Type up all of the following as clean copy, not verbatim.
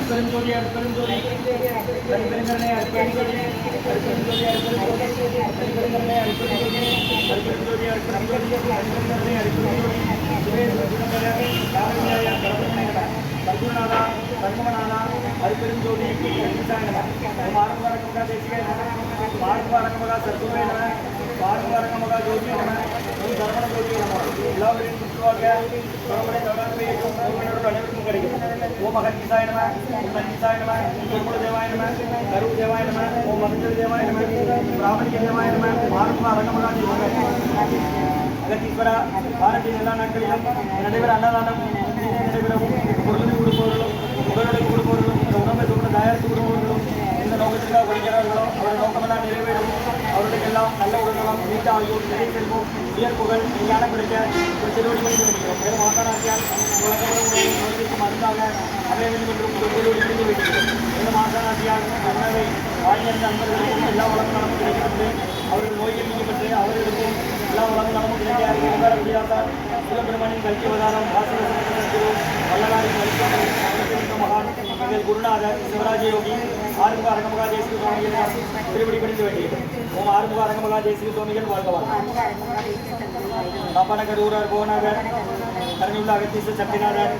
அருட்பெருஞ்சோதி அருட்பெருஞ்சோதி அருட்பெருங்கருணை அருட்பெருஞ்சோதி அருட்பெருஞ்சோதி அருட்பெருஞ்சோதி அருட்பெருங்கருணை அருட்பெருஞ்சோதி அருட்பெருஞ்சோதி அருட்பெருஞ்சோதி அருட்பெருங்கருணை அருட்பெருஞ்சோதி சர்க்குணநாதா சர்மநாதா அருட்பெருஞ்சோதி மார்கவாரகமகா தேசிக மார்கவாரகமகா சர்க்குவே நம மார்கவாரகமகா ஜோதி நம சரவண ஜோதி நம எல்லாவரையும் சுற்றுவாக பரம்பரை தொடர்பு அனைவருக்கும் கிடைக்கும். ஓம் அகத்தீசாய நம ஓம் நந்தீசாய நம திருமுல தேவாய நம கரு தேவாய நம ஓம் மகஞ்சல் தேவாய நம பிராமணிக தேவாய நம மார்கவாரகமகா அகத்தீஸ்வரா வாரத்தின் எல்லா நாட்களிலும் நடைபெற அன்னதானம் நடைபெறவும் பொருளை கொடுப்பவர்களும் உடலுடைய கொடுப்பவர்களும் இந்த உணவை தொண்டு தயாரித்து கொடுப்பவர்களும் எந்த நோக்கத்திற்காக படிக்கிறார்களோ அவருடைய நோக்கமெல்லாம் நிறைவேறும். அவருடைய எல்லாம் நல்ல உடல்நலம் நீண்ட ஆகியோர் நிலை செல்வோம் உயர் புகழ் ஞானம் கிடைக்க ஒரு திருவடி பண்ணி வைக்கிறோம். மேலும் ஆசானாசியால் உலகம் மருந்தாக அமைய வேண்டும் என்றும் ஒரு திருவடி பண்ணி வைக்கிறோம். மேலும் ஆசானாசியால் அண்ணவை வாழ்ந்த நண்பர்களுக்கும் எல்லா உலக நலமும் கிடைக்கிறது. அவர்கள் நோய்கள் நீக்கப்பட்டு அவர்களுக்கும் எல்லா உலக நலமும் கிடைக்க முடியாதால் சிவபெருமானின் கல்வி அவதாரம் வாசகரும் வல்லலாரின் வழிபாடு மகான் எங்கள் குருநாதர் சிவராஜ யோகி ஆறுமுக அரங்கமகா தேசிக சுவாமிகள் திருப்படி படித்து வேண்டியது. ஓம் ஆறுமுக அரங்கமகா தேசிக சுவாமிகள் வாழ்கவார். காப்பாநகர் கோநகர் கருணியுள்ள அகத்தீச சக்திநாதர்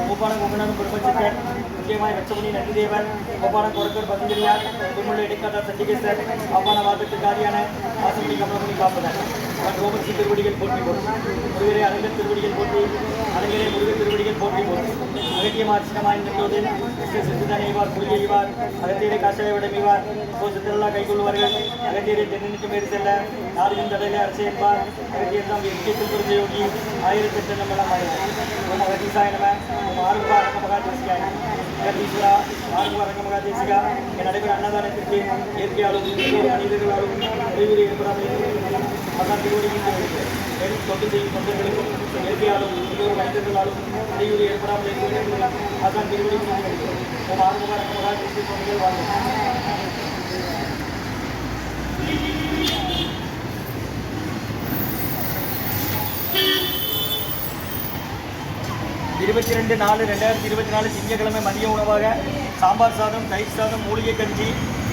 மூப்பான குங்கணன் பிரபஞ்சக்கர் முக்கியமாய் வெச்சமணி நந்திதேவர் கோபான கொரக்கர் பதஞ்சலியார் குமுள்ள இடைக்காத சண்டிகேசர் பாப்பான வாதத்துக்காரியான வாசமணி கமலமணி காப்பனர் அவன் ரோமசி திருவடிகள் போற்றி போட்டு முருகரை அரங்கர் திருவடிகள் போற்றி அரங்கரே முருகர் திருவடிகள் போற்றி போட்டு அகத்தியமார்ச்சனமாய் நின்றோது சிறுதனைவார் புலியைவார் அகத்தியரை காசாய விடமைவார் இப்போ சித்திரலா கைகொள்வார்கள் அகத்தியரை தென்னிட்டு மேறி செல்ல நாரின் தடையிலே அரசு என்பார் அகத்தியர் தான் இயக்கத்தில் புரிந்த யோகி 1008 நம்மளாம் ஓம் அகத்தீசாய நம ஓம் ஆறுமுக அரங்கமகா தேசிகாய அகத்தீஸ்வரா ஆறுமுக அரங்கமகா தேசிகா என் நடைபெற அன்னதானத்திற்கு இயற்கையாலும் மனிதர்களாலும் அறிவுரை ஏற்படாமல் அதான் திருவடிக்கும் மேலும் தொண்டு செய்யும் தொண்டர்களுக்கும் இயற்கையாலும் இன்னொரு மனிதர்களாலும் அறிவுரை ஏற்படாமல் இருக்க அதான் திருவடிக்கும் ஓம் ஆறுமுக அரங்கமகா தேசிய சுவாமிகள் வாழ்க்கை 22/4/2024 திங்கட்கிழமை மதிய உணவாக சாம்பார் சாதம், தயிர் சாதம், மூலிகை கஞ்சி,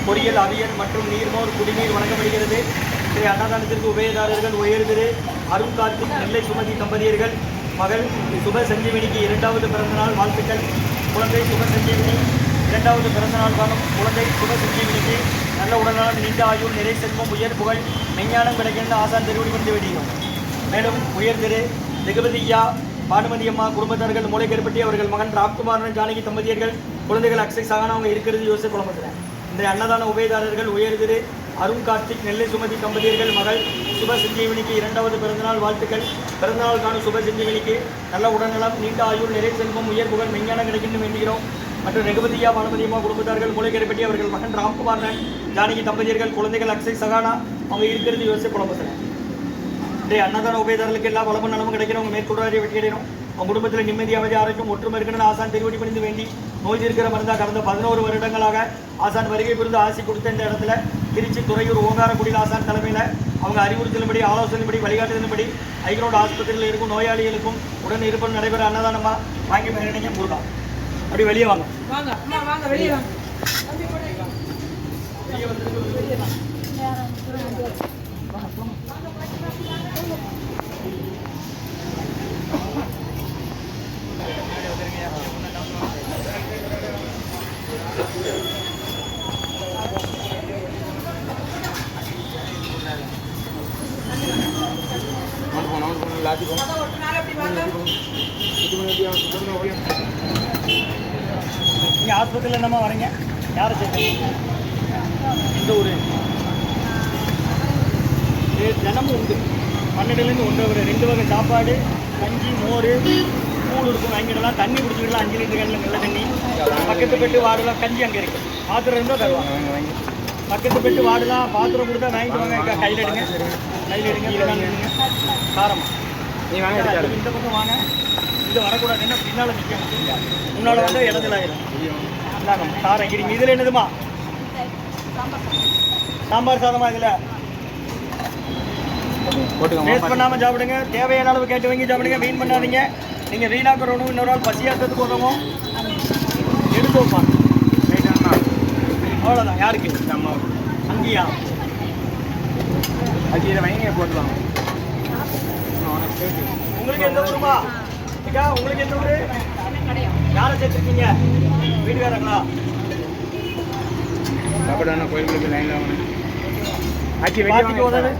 பொரியல், அவியல் மற்றும் நீர்மோர் குடிநீர் வழங்கப்படுகிறது. இன்றைய அன்னதானத்திற்கு உபயதாரர்கள் உயர் திரு அருண் கார்த்திக் நெல்லை சுமதி தம்பதியர்கள் மகள் சுப சஞ்சீவினிக்கு 2வது பிறந்தநாள் வாழ்த்துக்கள். குழந்தை சுப சஞ்சீவினி 2வது பிறந்தநாள் காணும் குழந்தை சுப சஞ்சீவினிக்கு நல்ல உடல்நலம், நீண்ட ஆயுள், நிறை செல்வம், உயர் புகழ், மெஞ்ஞானம் கிடைக்கின்ற ஆசான் திருவடி கொண்டு வேண்டுகிறோம். மேலும் உயர் திரு ஜெகபதியா பானுமதி அம்மா குடும்பத்தார்கள் மூளைக்கருப்பட்டி அவர்கள் மகன் ராம்குமாரன் ஜானகி தம்பதியர்கள் குழந்தைகள் அக்ஷய் சகானா அவங்க இருக்கிறது யோசிச்சு குழம்புறேன். இந்த அன்னதான உபயதாரர்கள் உயர் திரு அருண் கார்த்திக் நெல்லை சுமதி தம்பதியர்கள் மகள் சுப சஞ்சீவினிக்கு 2வது பிறந்தநாள் வாழ்த்துக்கள். பிறந்தநாள் காணும் சுப சஞ்சீவினிக்கு நல்ல உடல்நலம், நீண்ட ஆயுள், நிறை செல்வம், உயர் புகழ், மெஞ்ஞானம் கிடைக்கின்ற வேண்டுகிறோம். மற்றும் ரெகுபதியா பானுமதி அம்மா குடும்பத்தார்கள் மூளைக்கருப்பட்டி அவர்கள் மகன் ராம்குமாரன் ஜானகி தம்பதியர்கள் குழந்தைகள் அக்ஷய் சகானா அவங்க இருக்கிறது யோசிச்சு குழம்புறேன். இன்றைய அன்னதான உபயதாரர்களுக்கு எல்லா வளமும் நலமும் கிடைக்கிறோம். அவங்க மேற்கொள்ளாரிய வெற்றி கிடைக்கணும். அவங்க குடும்பத்தில் நிம்மதி, அமைதி, ஆரோக்கியம், ஒற்றுமை இருக்கணும்னு ஆசான் திருவடி பணிந்து வேண்டி நோய் இருக்கிற மருந்தா கடந்த 11 வருடங்களாக ஆசான் வருகை புரிந்து ஆசி கொடுத்த இந்த இடத்துல திருச்சி துறையூர் ஓங்காரக்குடியில் ஆசான் தலைமையில் அவங்க அறிவுறுத்தலின்படி, ஆலோசனைப்படி, வழிகாட்டுதலின்படி ஐக்ரோட் ஆஸ்பத்திரியில் இருக்கும் நோயாளிகளுக்கும் உடன் இருப்பது நடைபெற அன்னதானமாக வாங்கி மேலே போடலாம். அப்படி வெளியே வாங்க வெளியே வந்து நீங்கள் ஆஸ்பத்திரியில் என்னம்மா வரீங்க? யாரை சேர்த்து இந்த ஊர் தினமும் உண்டு. 12லேருந்து 1 வரை 2 வகை சாப்பாடு, கஞ்சி, மோர், கூழ் இருக்கும். வாங்கிடலாம். தண்ணி குடிச்சிக்கலாம். 5 லிட்டர் கண்ணில் நல்ல தண்ணி. பக்கத்து பெட்டு வாடலாம். கஞ்சி அங்கே இருக்குது. பாத்திரம் இருந்தால் தருவாங்க. பக்கத்து பெட்டு வாடலாம். பாத்திரம் கொடுத்தா வாங்கிட்டு வாங்க. கையில் எடுங்க, கையில் எடுங்க, எடுங்க. காரமாக இந்த பக்கம் வாங்க. இது வரக்கூடாது. என்ன பின்னால் நிற்க முன்னால் வந்து இடத்துல ஆயிடும். இந்தாங்க காரம் இடிங்க. இதில் என்னதுமா? சாம்பார் சாதமா? இதில் வேஸ்ட் பண்ணாமல் சாப்பிடுங்க. தேவையான அளவு கேட்டு வாங்கி சாப்பிடுங்க. வீண் பண்ணாதீங்க. நீங்கள் வீணாக்கிற உணவு இன்னொரு நாள் பசியாக்கிறதுக்கு உதவும். எடுத்து எவ்வளோப்பா? அவ்வளோதான். யாருக்கு? நம்ம அங்கேயா? அது இதை வைங்க போட்டுவாங்க. உங்களுக்கு எந்த ஊருமா? ஏக்கா உங்களுக்கு எந்த ஊரு? யாரை சேர்த்துருக்கீங்க? வீட்டுக்காரங்களா? சாப்பிட கோயிலுக்கு லைனில் வாங்க. அச்சி பார்த்துட்டு உதவு.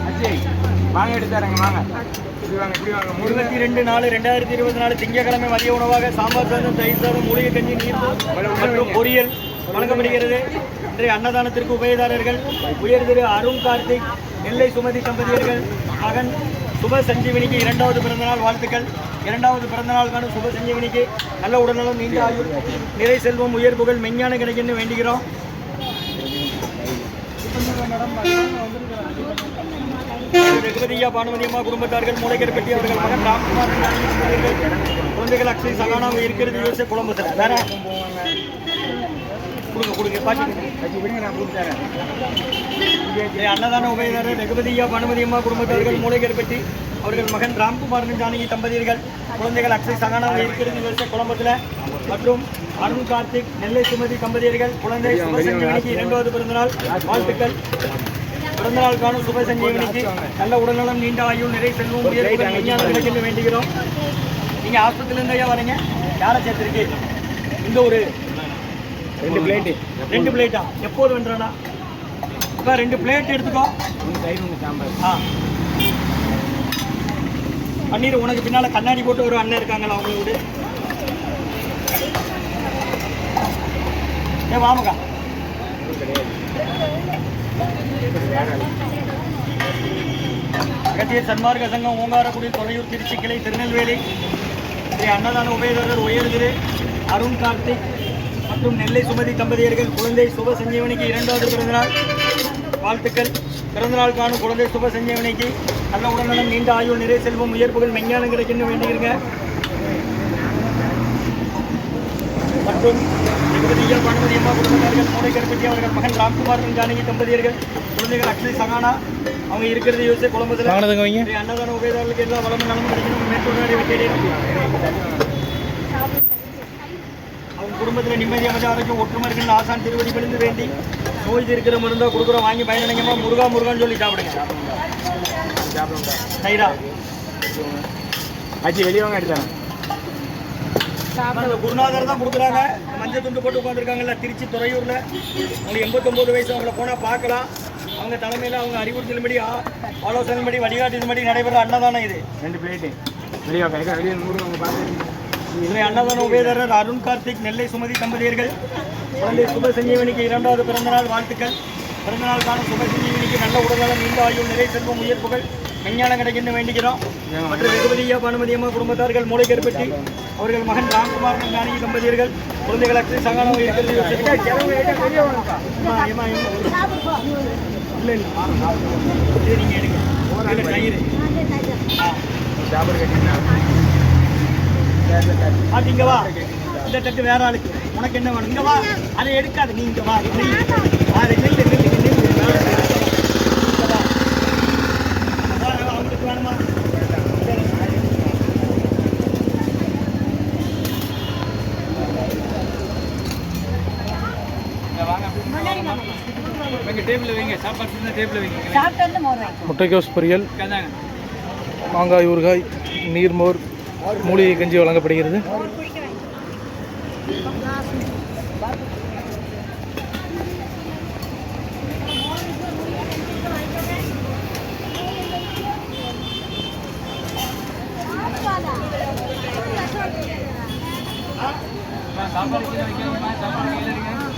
அச்சி வாங்க எடுத்தாருங்க வாங்க. இப்படி வாங்க இப்படி வாங்க. 22/4/2024 திங்கட்கிழமை மதிய உணவாக சாம்பார் சாதம், தயிர் சாதம், மூலிகை கஞ்சி, நீர் மற்றும் பொரியல் வழங்கப்படுகிறது. இன்றைய அன்னதானத்திற்கு உபயதாரர்கள் உயர் திரு அருண் கார்த்திக், நெல்லை சுமதி தம்பதியர்கள் மகன் சுப சஞ்சீவனிக்கு 2வது பிறந்தநாள் வாழ்த்துக்கள். 2வது பிறந்தநாளுக்கான சுப சஞ்சீவனிக்கு நல்ல உடல்நலம், நீண்ட ஆயுள், நிறை செல்வம், உயர் புகழ், மெஞ்ஞான கிடைக்குன்னு வேண்டுகிறோம். ரகுபதியா பானுமதியம்மா குடும்பத்தார்கள் மூளைக்கருப்பட்டி அவர்கள் மகன் ராம்குமார் குழந்தைகள் அக்ஷய் சகானா இருக்கிறது யோசிச்சு குழம்புல வேற கொடுங்க அன்னதான உபயதாரர் ரகுபதியா பானுமதியம்மா குடும்பத்தார்கள் மூளைக்கருப்பட்டி அவர்கள் மகன் ராம்குமார் ஜானகி தம்பதியர்கள் குழந்தைகள் அக்ஷய் சகானா இருக்கிறது யோசிச்சு குழம்புல மற்றும் அருண் கார்த்திக், நெல்லை சுமதி தம்பதியர்கள் குழந்தை சுபசஞ்சீவனிக்கு 2வது பிறந்தநாள் வாழ்த்துக்கள். பிறந்தநாள் காணும் சுப சஞ்சீவனிக்கு நல்ல உடல்நலம், நீண்ட ஆயுள், நிறை செல்வம், உயர் விஞ்ஞானம் கிடைக்க வேண்டுகிறோம். நீங்கள் ஆஸ்பத்திரிலேருந்து ஐயா வரீங்க. யாரை சேர்த்துருக்கு? இந்த ஒரு 2 பிளேட்டா? எப்போது வென்றானா? இப்போ 2 பிளேட் எடுத்துக்கோ. ஆ பன்னீர். உனக்கு பின்னால் கண்ணாடி போட்டு ஒரு அண்ணன் இருக்காங்களா அவங்களோட? ஏ வாமுக்கா. அகத்தியர் சன்மார்க்க சங்கம் ஓங்காரக்குடி துறையூர் திருச்சி கிளை திருநெல்வேலி ஸ்ரீ அன்னதான உபயதாரர் உயர் திரு அருண் கார்த்திக் மற்றும் நெல்லை சுமதி தம்பதியர்கள் குழந்தை சுப சஞ்சீவனிக்கு 2வது பிறந்தநாள் வாழ்த்துக்கள். பிறந்தநாள் காணும் குழந்தை சுப சஞ்சீவனிக்கு நல்ல உடல்நலம், நீண்ட ஆயுள், நிறை செல்வம், உயர் புகழ், மெஞ்ஞானம் கிடைக்குன்னு வேண்டியிருங்க. மற்றும் ரகுபதியா பானுமதியம்மா குடும்பத்தார்கள் மூளைக்கருப்பட்டி அவர்கள் மகன் ராம்குமார் ஜானகி தம்பதியர்கள் குழந்தைகள் அக்ஷய் சகானா அவங்க இருக்கிறது யோசிச்சு குழம்புல அன்னதான உபயதாரர்களுக்கு எல்லா வளமும் நலமும் கிடைக்கணும். மேற்கொண்டு வெற்றியடைய அவங்க குடும்பத்தில் நிம்மதி, அமைதி, ஆரோக்கியம், ஒற்றுமை இருக்குன்னு ஆசான் திருவடி விழுந்து வேண்டி நோய் இருக்கிற மருந்தா கொடுக்குறோம். வாங்கி பயனடைங்கம்மா. முருகான்னு சொல்லி சாப்பிடுங்க. தயிரா அச்சி வெளியே வாங்க எடுத்தாங்க. குருநாதர் தான் கொடுக்குறாங்க. மஞ்சள் துண்டு போட்டு உட்காந்துருக்காங்கல்ல திருச்சி துறையூரில். அவங்க 89 வயசு. அவங்கள போனால் பார்க்கலாம். அவங்க தலைமையில் அவங்க அறிவுறுத்தலின்படி ஆலோசனைப்படி வழிகாட்டின்படி நடைபெற அன்னதானம் இது. 2 பிளேட்டு வெளியே வெளியே 100 அவங்க பார்த்து. இதில் அன்னதான உபயதாரர் அருண் கார்த்திக், நெல்லை சுமதி தம்பதியர்கள் குழந்தை சுப சஞ்சீவனிக்கு 2வது பிறந்தநாள் வாழ்த்துக்கள். பிறந்தநாள் காணும் சுப சஞ்சீவனிக்கு நல்ல உடல்நலம், நீண்ட ஆயுள், நிறை செல்வம், உயர் புகழ், மெஞ்ஞானம் கிடைக்குன்னு வேண்டிக்கிறோம். மற்றும் ரகுபதியா பானுமதியம்மா குடும்பத்தார்கள் மூளைக்கருப்பட்டி அவர்கள் மகன் ராம்குமார் ஜானகி தம்பதியர்கள் குழந்தைகள் அக்ஷய் சகானா இருக்கிறது நீங்கள் எடுங்க. தயிர் இங்க வா. இந்த தட்டு வேற ஆளுக்கு. உனக்கு என்ன வேணும்? இங்க வா. அதை எடுக்காது. நீ இங்க வா. அவங்களுக்கு வேணுமா? முட்டைக்கோஸ் பொரியல், மாங்காய் ஊறுகாய், நீர்மோர், மூலிகை கஞ்சி வழங்கப்படுகிறது.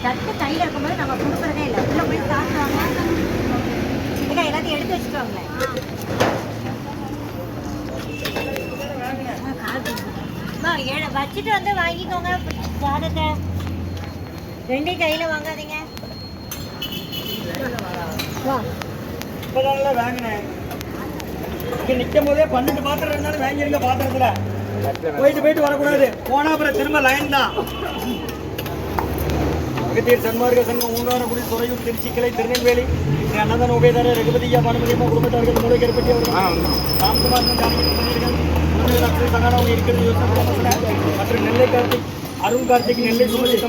தட்டு கையில் இருக்கும்போது நம்ம கொடுக்குறதே இல்லை. உள்ள போய் சாப்பிடுவாங்க. எல்லாத்தையும் எடுத்து வச்சுருவாங்களே. வச்சுட்டு வந்து வாங்கிக்கோங்க. சாதத்தை 2 கையில் வாங்காதீங்க. இப்போதான்ல வாங்கினேன். இங்கே நிற்கும் போதே 12 பாத்திரம் இருந்தாலும் வாங்கிருங்க. பாத்திரத்தில் போயிட்டு வரக்கூடாது. போனால் அப்புறம் திரும்ப லைன் தான். அகத்தியர் சன்மார்க்க சங்கம் ஊங்காரக்குடி துறையூர் திருச்சி கிளை திருநெல்வேலி அன்னதான உபயதாரர் ரகுபதியா பானுமதியம்மா குடும்பத்தார்கள் மூளைக்கருப்பட்டி அவர்கள் ராம்குமார் ஜானகி தம்பதியர்கள் குழந்தைகள் அக்ஷய் சகானா இருக்கிறது யோசனை மற்றும் நெல்லை கார்த்திக், அருண் கார்த்திக், நெல்லை சுமதி